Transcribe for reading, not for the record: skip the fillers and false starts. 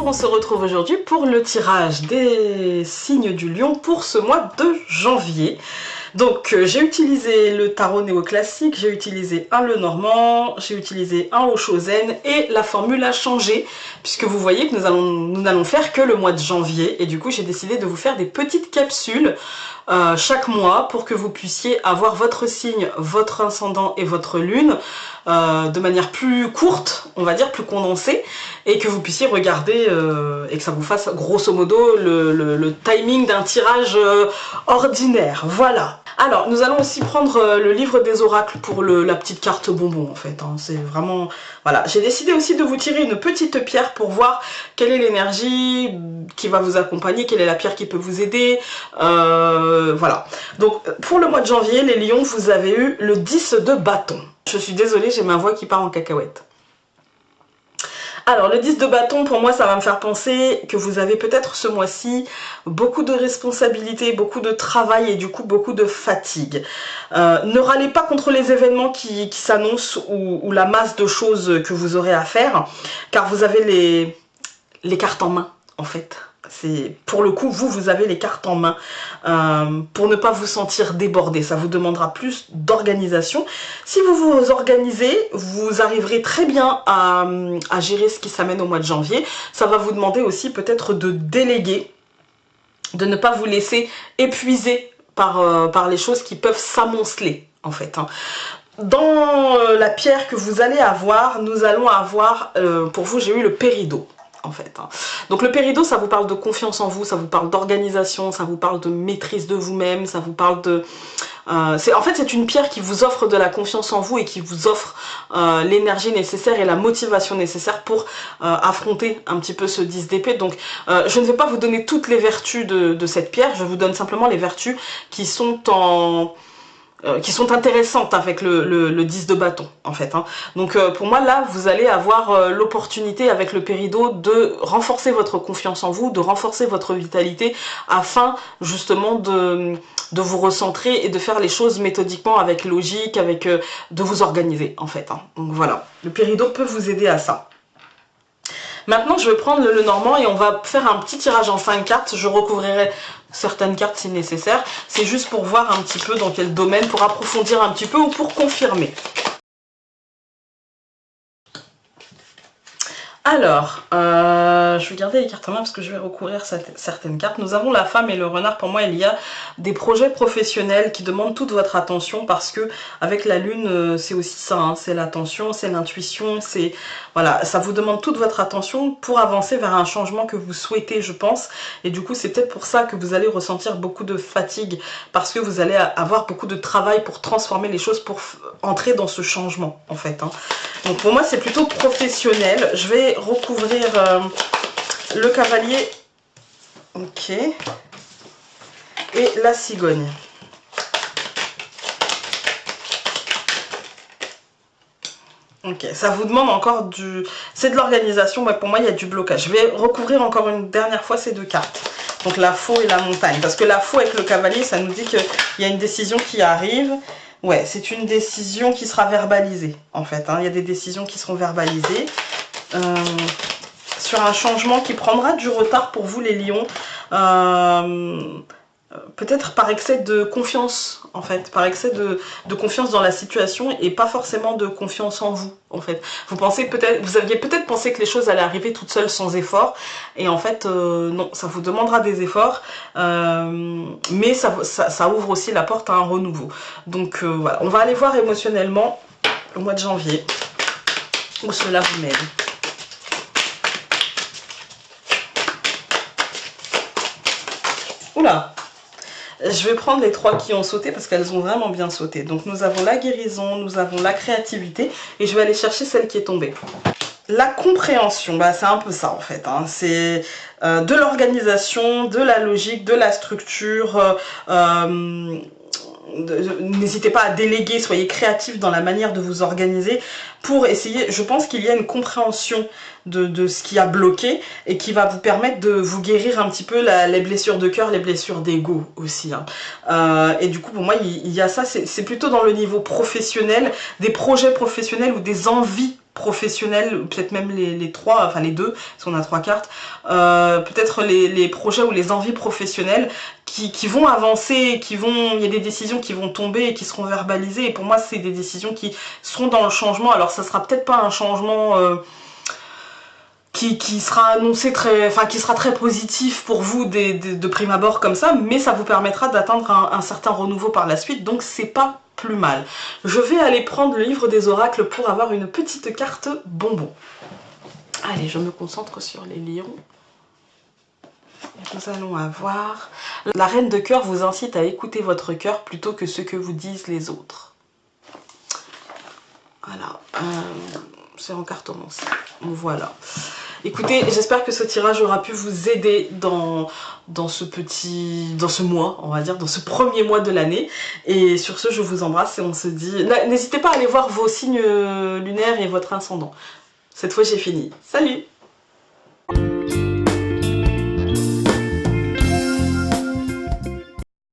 on se retrouve aujourd'hui pour le tirage des signes du lion pour ce mois de janvier. Donc j'ai utilisé le tarot néoclassique, j'ai utilisé un Lenormand, j'ai utilisé un Oshozen et la formule a changé puisque vous voyez que nous n'allons faire que le mois de janvier et du coup j'ai décidé de vous faire des petites capsules chaque mois pour que vous puissiez avoir votre signe, votre ascendant et votre lune de manière plus courte, on va dire plus condensée, et que vous puissiez regarder et que ça vous fasse grosso modo le timing d'un tirage ordinaire. Voilà. Alors nous allons aussi prendre le livre des oracles pour la petite carte bonbon en fait, hein. C'est vraiment... Voilà, j'ai décidé aussi de vous tirer une petite pierre pour voir quelle est l'énergie qui va vous accompagner, quelle est la pierre qui peut vous aider, voilà. Donc pour le mois de janvier, les lions, vous avez eu le 10 de bâton. Je suis désolée, j'ai ma voix qui part en cacahuète. Alors le 10 de bâton, pour moi, ça va me faire penser que vous avez peut-être ce mois-ci beaucoup de responsabilités, beaucoup de travail et du coup beaucoup de fatigue. Ne râlez pas contre les événements qui s'annoncent ou la masse de choses que vous aurez à faire, car vous avez les cartes en main, en fait. Pour le coup, vous avez les cartes en main pour ne pas vous sentir débordé. Ça vous demandera plus d'organisation. Si vous vous organisez, vous arriverez très bien à gérer ce qui s'amène au mois de janvier. Ça va vous demander aussi peut-être de déléguer, de ne pas vous laisser épuiser par les choses qui peuvent s'amonceler, en fait, hein. Dans la pierre que vous allez avoir, nous allons avoir, pour vous, j'ai eu le péridot. En fait, hein. Donc le péridot, ça vous parle de confiance en vous, ça vous parle d'organisation, ça vous parle de maîtrise de vous-même, ça vous parle de... en fait, c'est une pierre qui vous offre de la confiance en vous et qui vous offre l'énergie nécessaire et la motivation nécessaire pour affronter un petit peu ce 10 d'épée. Donc je ne vais pas vous donner toutes les vertus de cette pierre, je vous donne simplement les vertus qui sont intéressantes avec le 10 de bâton, en fait, hein. Donc pour moi, là, vous allez avoir l'opportunité avec le péridot de renforcer votre confiance en vous, de renforcer votre vitalité, afin justement de vous recentrer et de faire les choses méthodiquement, avec logique, de vous organiser, en fait, hein. Donc voilà, le péridot peut vous aider à ça. Maintenant, je vais prendre le Lenormand et on va faire un petit tirage en 5 cartes. Je recouvrirai certaines cartes si nécessaire. C'est juste pour voir un petit peu dans quel domaine, pour approfondir un petit peu ou pour confirmer. Alors, je vais garder les cartes en main parce que je vais recouvrir certaines cartes. Nous avons la femme et le renard. Pour moi, il y a des projets professionnels qui demandent toute votre attention parce que avec la lune, c'est aussi ça, hein, c'est l'attention, c'est l'intuition, c'est... Voilà, ça vous demande toute votre attention pour avancer vers un changement que vous souhaitez, je pense. Et du coup, c'est peut-être pour ça que vous allez ressentir beaucoup de fatigue parce que vous allez avoir beaucoup de travail pour transformer les choses, pour entrer dans ce changement, en fait, hein. Donc pour moi, c'est plutôt professionnel. Je vais recouvrir le cavalier, ok, et la cigogne. Ok, ça vous demande encore du... C'est de l'organisation, mais pour moi, il y a du blocage. Je vais recouvrir encore une dernière fois ces deux cartes. Donc la faux et la montagne. Parce que la faux avec le cavalier, ça nous dit qu'il y a une décision qui arrive. Ouais, c'est une décision qui sera verbalisée, en fait, hein. Il y a des décisions qui seront verbalisées. Sur un changement qui prendra du retard pour vous, les lions. Peut-être par excès de confiance, en fait, par excès de confiance dans la situation et pas forcément de confiance en vous, en fait. Vous aviez peut-être pensé que les choses allaient arriver toutes seules sans effort, et en fait, non, ça vous demandera des efforts, mais ça ouvre aussi la porte à un renouveau. Donc voilà, on va aller voir émotionnellement au mois de janvier, où cela vous mène. Oula! Je vais prendre les trois qui ont sauté parce qu'elles ont vraiment bien sauté. Donc nous avons la guérison, nous avons la créativité et je vais aller chercher celle qui est tombée. La compréhension, bah, c'est un peu ça en fait, hein. C'est de l'organisation, de la logique, de la structure. N'hésitez pas à déléguer, soyez créatifs dans la manière de vous organiser pour essayer. Je pense qu'il y a une compréhension de ce qui a bloqué et qui va vous permettre de vous guérir un petit peu les blessures de cœur, les blessures d'ego aussi, hein. Et du coup pour moi il y a ça, c'est plutôt dans le niveau professionnel, des projets professionnels ou des envies professionnels, peut-être même les trois, enfin les deux, parce qu'on a 3 cartes, peut-être les projets ou les envies professionnelles qui vont avancer, il y a des décisions qui vont tomber et qui seront verbalisées, et pour moi c'est des décisions qui seront dans le changement. Alors ça sera peut-être pas un changement qui sera annoncé qui sera très positif pour vous de prime abord comme ça, mais ça vous permettra d'atteindre un certain renouveau par la suite, donc c'est pas plus mal. Je vais aller prendre le livre des oracles pour avoir une petite carte bonbon. Allez, je me concentre sur les lions. Nous allons avoir... La reine de cœur vous incite à écouter votre cœur plutôt que ce que vous disent les autres. Voilà. C'est en cartomancie. Voilà. Écoutez, j'espère que ce tirage aura pu vous aider dans ce mois, on va dire, dans ce premier mois de l'année. Et sur ce, je vous embrasse et on se dit... N'hésitez pas à aller voir vos signes lunaires et votre ascendant. Cette fois, j'ai fini. Salut!